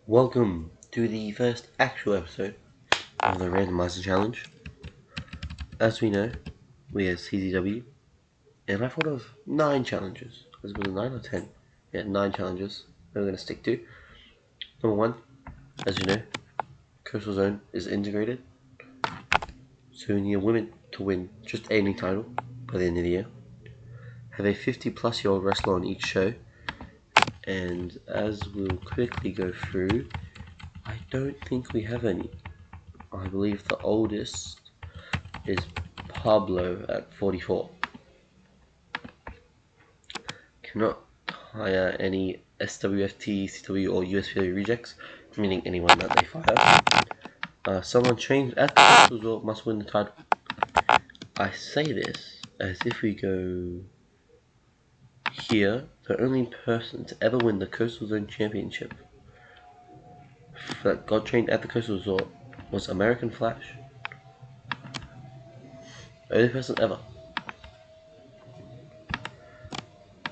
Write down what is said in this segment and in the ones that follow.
Welcome to the first actual episode of the Randomizer challenge. As we know, we have CZCW, and I thought of 9 challenges. Was it 9 or 10? Yeah, 9 challenges that we're going to stick to. Number 1, as you know, Coastal Zone is integrated, so we need women to win just any title by the end of the year. Have a 50-plus-year-old wrestler on each show, and as we'll quickly go through, I don't think we have any. I believe the oldest is Pablo at 44. Cannot hire any SWFT, CW, or USPW rejects, meaning anyone that they fire. Someone trained at the Coastal Resort must win the title. I say this as if we go here, the only person to ever win the Coastal Zone Championship that got trained at the Coastal Resort was American Flash. Only person ever.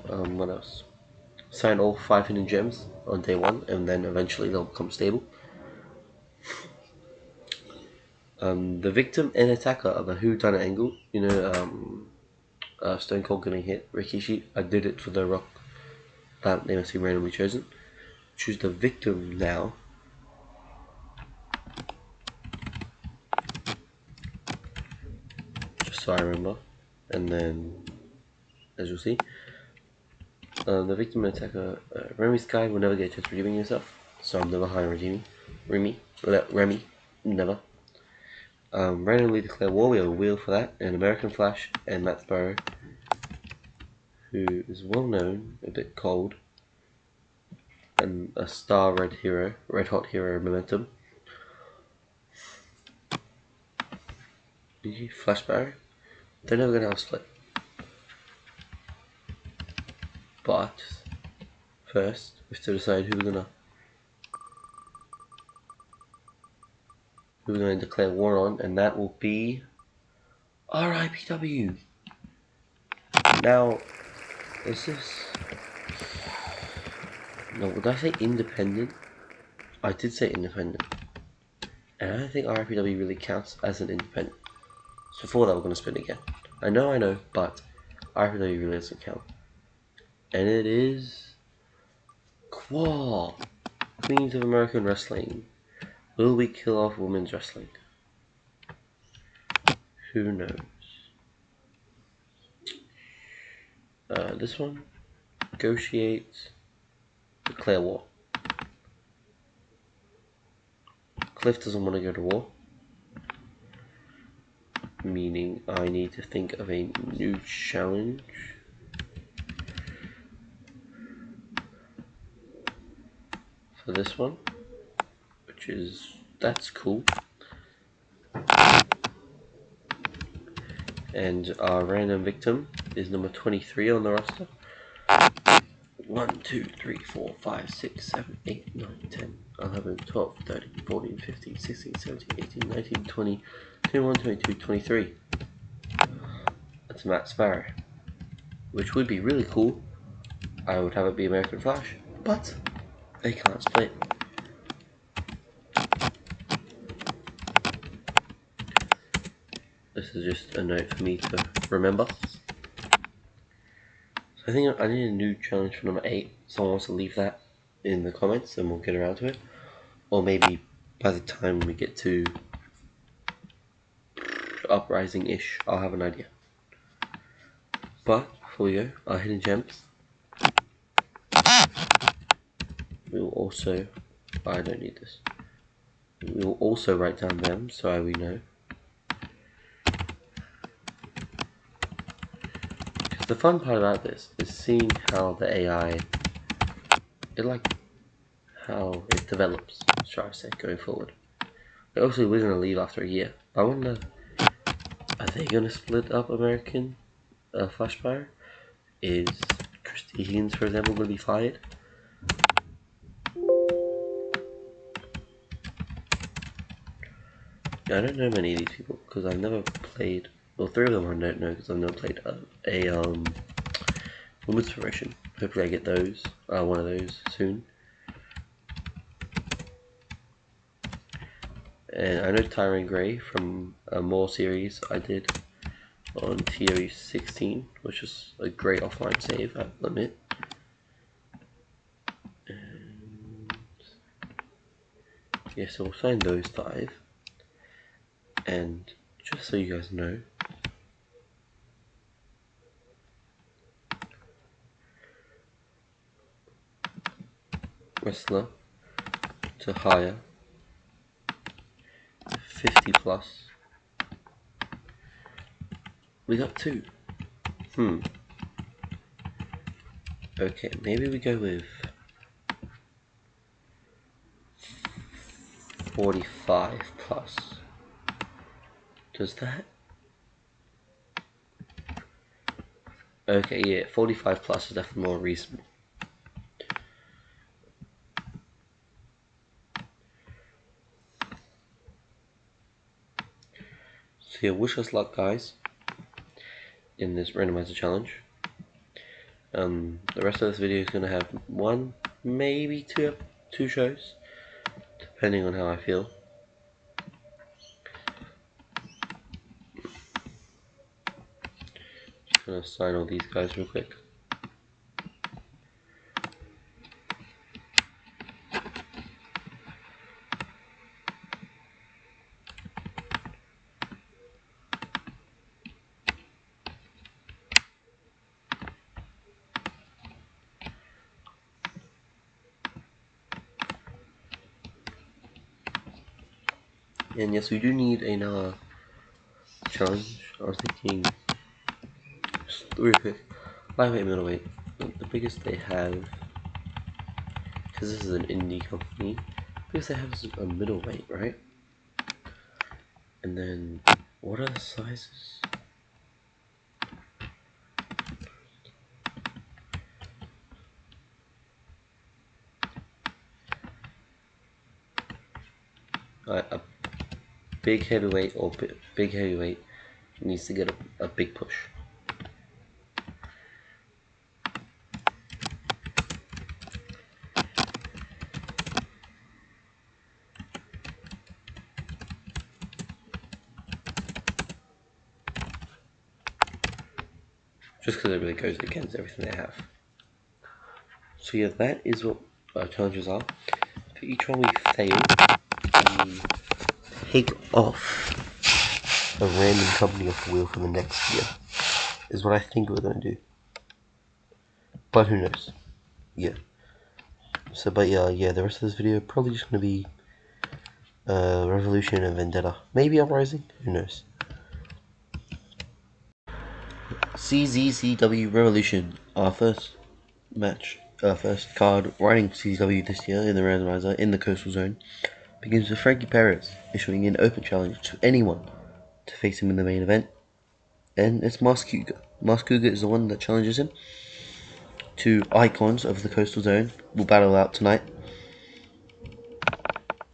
What else? Sign all 5 hidden gems on day 1, and then eventually they'll become stable. The victim and attacker of a whodunit angle, Stone Cold getting hit, Rikishi. I did it for The Rock. They must be randomly chosen. Choose the victim now. Just so I remember. And then, as you'll see, the victim and attacker, Remy Sky will never get a chance redeeming yourself, so I'm never hiring Remy, never. Randomly declare war, we have a wheel for that, and American Flash and Matt Sparrow, who is well known, a bit cold, and a star red hot hero momentum. Flash Sparrow, they're never gonna have a split. But first, we have to decide who we're gonna declare war on, and that will be RIPW. Now, is this? No, would I say independent? I did say independent, and I don't think RIPW really counts as an independent. So for that, we're gonna spin again. I know, but RIPW really doesn't count, and it is Queens of American Wrestling. Will we kill off women's wrestling? Who knows? This one, negotiate, declare war. Cliff doesn't want to go to war, meaning I need to think of a new challenge. For this one, that's cool. And our random victim is number 23 on the roster. 1, 2, 3, 4, 5, 6, 7, 8, 9, 10, 11, 12, 13, 14, 15, 16, 17, 18, 19, 20, 21, 22, 23. That's Matt Sparrow, which would be really cool. I would have it be American Flash, but they can't split. This is just a note for me to remember. So I think I need a new challenge for number 8. Someone wants to leave that in the comments and we'll get around to it. Or maybe by the time we get to Uprising-ish, I'll have an idea. But before we go, our hidden gems. We will also, I don't need this. We will also write down them so we know. The fun part about this is seeing how the AI, how it develops, shall I say, going forward. Obviously, we're going to leave after a year. I wonder, are they going to split up American Flash Fire? Is Christy Higgins, for example, going to be fired? Yeah, I don't know many of these people because I've never played. Well, 3 of them I don't know because I've never played a women's promotion. Hopefully, I get those. One of those soon. And I know Tyron Gray from a More series I did on TEW 16, which is a great offline save, I admit. And yeah, so we'll sign those 5. And just so you guys know, wrestler to hire 50 plus. We got 2. Okay, maybe we go with 45 plus. Does that? Okay, yeah, 45 plus is definitely more reasonable. So yeah, wish us luck, guys, in this randomizer challenge. The rest of this video is going to have 1, maybe 2 shows, depending on how I feel. Just going to sign all these guys real quick. And yes, we do need another challenge. I was thinking, just real quick, lightweight, middleweight. The biggest they have, because this is an indie company, the biggest they have is a middleweight, right? And then, what are the sizes? A big heavyweight or big heavyweight needs to get a big push. Just because it really goes against everything they have. So yeah, that is what our challenges are. For each one we fail, we take off a random company off the wheel for the next year. Is what I think we're going to do. But who knows? Yeah. So, but yeah, the rest of this video probably just going to be Revolution and Vendetta. Maybe Uprising? Who knows? CZCW Revolution, our first match, first card riding CZW this year in the randomizer in the coastal zone, begins with Frankie Perez issuing an open challenge to anyone to face him in the main event, and it's Mas Cougar. Mas Cougar is the one that challenges him. 2 icons of the coastal zone will battle out tonight.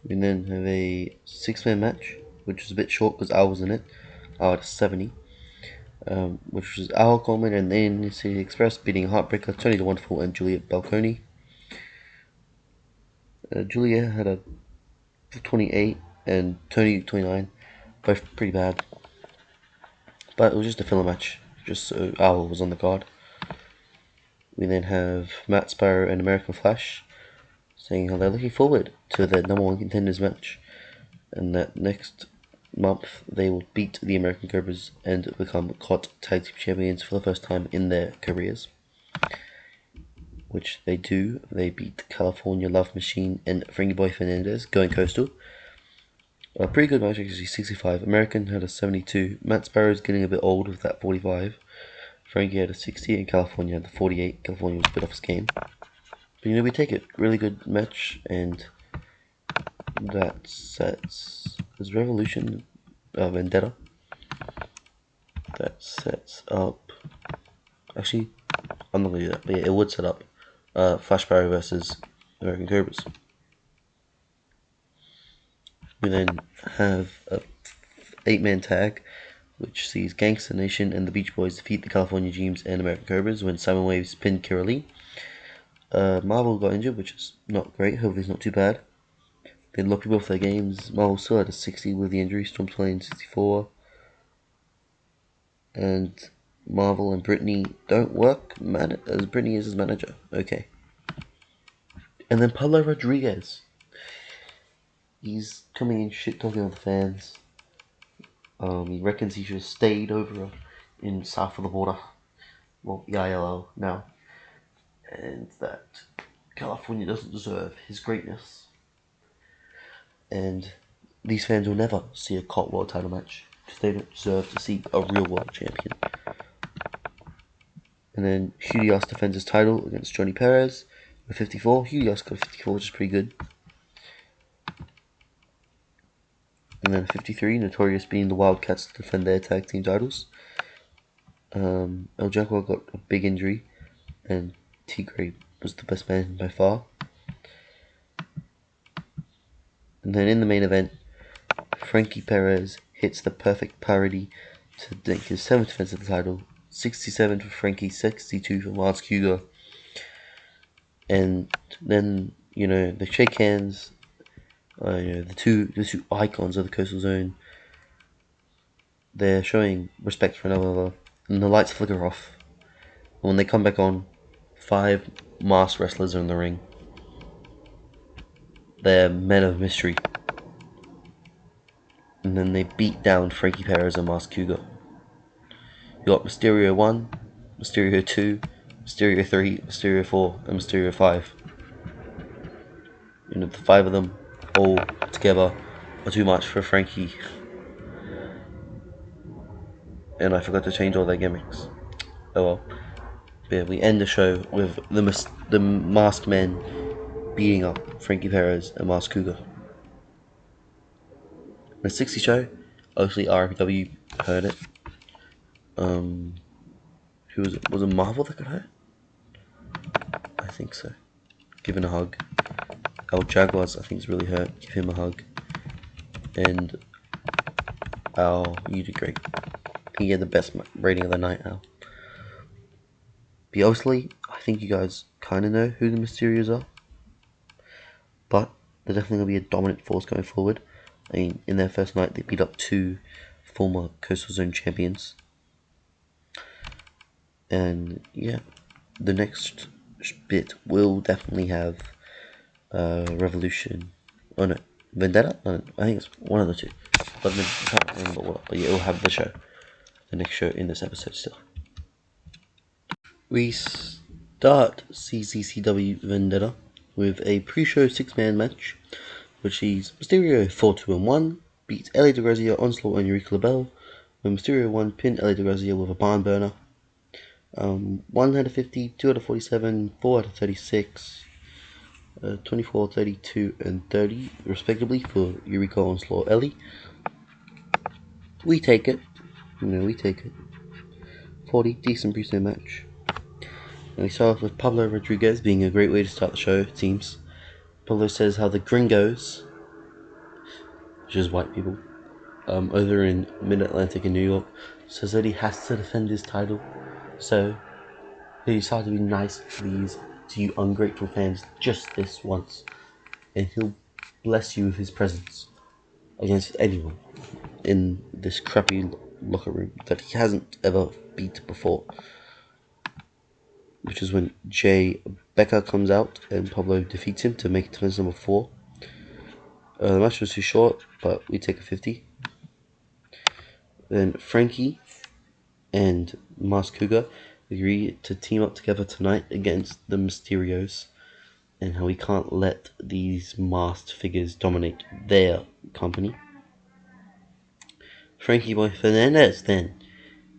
We then have a 6-man match, which was a bit short because Al was in it. Al had 70. Which was Al Coleman and then City Express beating Heartbreaker, Tony the Wonderful, and Juliet Balconi. Julia had a 28 and Tony 29, both pretty bad. But it was just a filler match, just so Al was on the card. We then have Matt Sparrow and American Flash saying how they're looking forward to their #1 contenders match, and that next month they will beat the American Cobras and become COT Tag Team Champions for the first time in their careers. Which they do. They beat California Love Machine and Frankie Boy Fernandez, going coastal. A pretty good match, actually. 65. American had a 72. Matt Sparrow's getting a bit old with that 45. Frankie had a 60 and California had the 48. California was a bit off his game. But we take it. Really good match, and that sets is Revolution Vendetta. That sets up. Actually, I'm not gonna do that, but yeah, it would set up Flash Barrow versus American Cobras. We then have a 8-man tag, which sees Gangsta Nation and the Beach Boys defeat the California Dreams and American Cobras when Simon Waves pinned Kira Lee. Marvel got injured, which is not great. Hopefully it's not too bad. They locked people off their games. Marvel still had a 60 with the injury. Storm's playing 64. And Marvel and Brittany don't work as Brittany is his manager. Okay. And then Pablo Rodriguez. He's coming in shit talking on the fans. He reckons he should have stayed over in south of the border. Well, the ILO now. And that California doesn't deserve his greatness. And these fans will never see a Cot World title match because they don't deserve to see a real world champion. And then Helios defends his title against Johnny Perez with 54. Helios got 54, which is pretty good. And then 53, Notorious being the Wildcats to defend their tag team titles. El Jaguar got a big injury, and Tigre was the best man by far. And then in the main event, Frankie Perez hits the perfect parody to make his 7th defense of the title. 67 for Frankie, 62 for Mars Cougar. And then, they shake hands. The two icons of the Coastal Zone, they're showing respect for another, and the lights flicker off. And when they come back on, 5 masked wrestlers are in the ring. They're men of mystery. And then they beat down Frankie Perez and Mars Cougar. You got Mysterio 1, Mysterio 2, Mysterio 3, Mysterio 4, and Mysterio 5. The 5 of them all together are too much for Frankie. And I forgot to change all their gimmicks. Oh well. But yeah, we end the show with the masked men beating up Frankie Perez and Mars Cougar. The 60 show, obviously RFW heard it. Who was it? Was it Marvel that got hurt? I think so. Give him a hug. El Jaguars, I think, is really hurt. Give him a hug. And Al, you did great. I think you had the best rating of the night, Al. But obviously, I think you guys kind of know who the Mysterios are. But they're definitely going to be a dominant force going forward. I mean, in their first night, they beat up 2 former Coastal Zone champions. And yeah, the next bit will definitely have Revolution. Oh no, Vendetta? No, I think it's one of the 2. But I can't remember what. But yeah, it will have the next show in this episode still. We start CZCW Vendetta with a pre-show 6-man match, which sees Mysterio 4-2-1 beat LA DeGrazia, Onslaught, and Eureka LaBelle, when Mysterio 1 pinned LA DeGrazia with a barn burner. 1 out of 50, 2 out of 47, 4 out of 36, 24, 32, and 30, respectively, for Eureka, Onslaught, Ellie. We take it. We take it. 40, decent pre-show match. And we start off with Pablo Rodriguez being a great way to start the show, it seems. Pablo says how the gringos, which is white people, over in Mid-Atlantic in New York, says that he has to defend his title. So he decided to be nice, please, to you ungrateful fans just this once. And he'll bless you with his presence against anyone in this crappy locker room that he hasn't ever beat before. Which is when Jay Becker comes out and Pablo defeats him to make it defense number 4. The match was too short, but we take a 50. Then Frankie and Mars Cougar agree to team up together tonight against the Mysterios, and how we can't let these masked figures dominate their company. Frankie Boy Fernandez then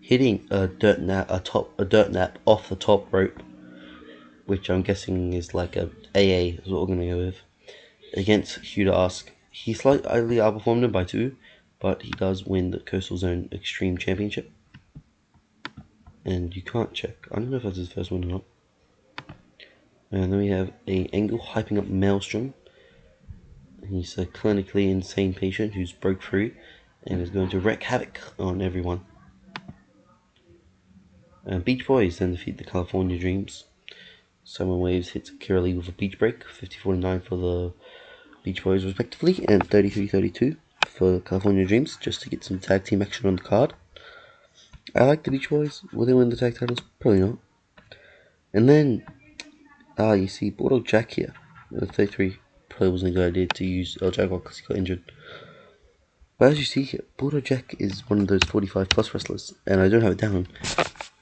hitting a dirt nap off the top rope, which I'm guessing is like a AA is what we're gonna go with, against Hugh Ask. He slightly outperformed him by 2, but he does win the Coastal Zone Extreme Championship. And you can't check. I don't know if that's his first one or not. And then we have a Angle hyping up Maelstrom. He's a clinically insane patient who's broke free and is going to wreak havoc on everyone. Beach Boys then defeat the California Dreams. Simon Waves hits Kira Lee with a beach break, 50-49 for the Beach Boys respectively, and 33-32 for California Dreams, just to get some tag team action on the card. I like the Beach Boys. Will they win the tag titles? Probably not. And then, you see Bulldog Jack here. 33 probably wasn't a good idea to use El Jaguar because he got injured. But as you see here, Bulldog Jack is one of those 45 plus wrestlers, and I don't have it down.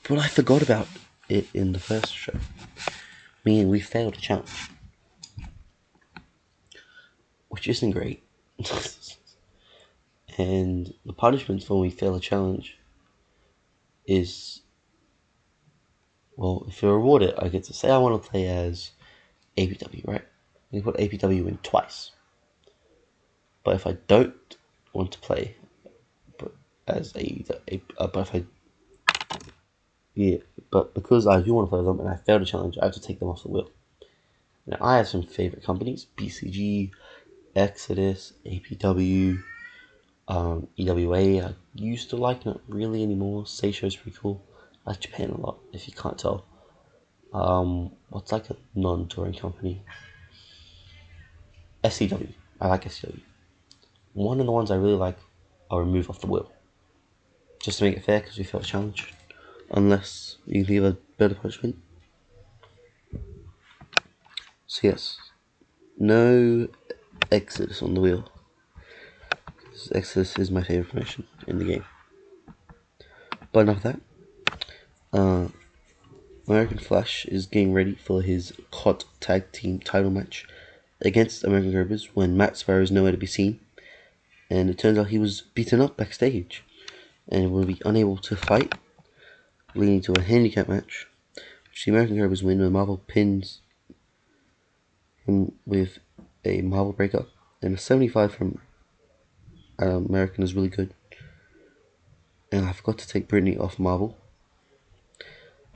But I forgot about it in the first show. Meaning we failed a challenge. Which isn't great. And the punishment for when we fail a challenge is, well, if you reward it, I get to say I want to play as APW, right? We put APW in twice. But if I don't want to play as but because I do want to play them and I failed a challenge, I have to take them off the wheel. Now I have some favorite companies: BCG, Exodus, APW, EWA. I used to like, not really anymore. Seisho's pretty cool. I like Japan a lot, if you can't tell. What's like a non-touring company? SCW. I like SCW. One of the ones I really like, I'll remove off the wheel. Just to make it fair, because we failed a challenge. Unless you can leave a better punishment. So yes, no Exodus on the wheel. Exodus is my favorite promotion in the game. But enough of that. American Flash is getting ready for his COT Tag Team title match against American Cobras when Matt Sparrow is nowhere to be seen. And it turns out he was beaten up backstage and will be unable to fight, leading to a handicap match, which the American Cobras win when Marvel pins him with a Marvel breakup. And a 75 from American is really good. And I forgot to take Brittany off Marvel.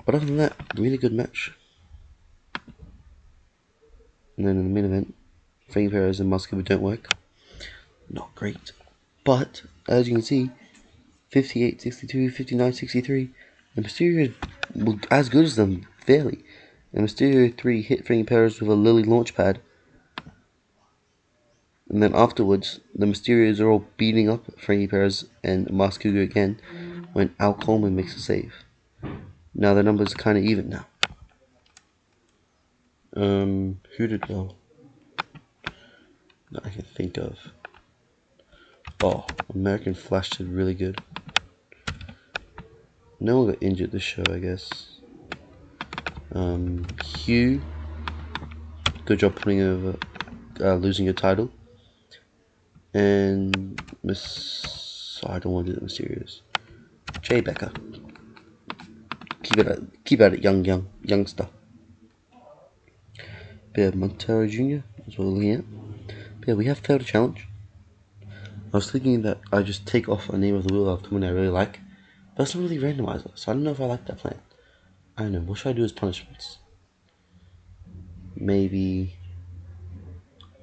But other than that, really good match. And then in the main event, Frankie Perez and Muscular don't work. Not great. But, as you can see, 58-62, 59-63, and Mysterio was as good as them, fairly. And Mysterio 3 hit Frankie Perez with a Lily launch pad. And then afterwards, the Mysterios are all beating up Frankie Perez and Maskuga again when Al Coleman makes a save. Now the numbers are kind of even now. Who did well? That I can think of. Oh, American Flash did really good. No one got injured this show, I guess. Hugh, good job putting over losing your title. And I don't want to do the Mysterious. Jay Becker. Keep at it, young stuff. Bit of Montero Jr. as well here. But yeah, we have failed a challenge. I was thinking that I just take off a name of the wheel of someone I really like, but it's not really Randomizer, so I don't know if I like that plan. I don't know, what should I do as punishments? Maybe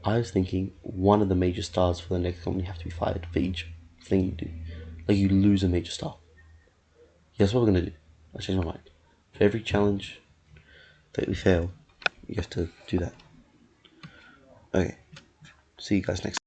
I was thinking one of the major stars for the next company have to be fired for each thing you do. Like you lose a major star. Yeah, that's what we're gonna do. I changed my mind. For every challenge that we fail, you have to do that. Okay. See you guys next time.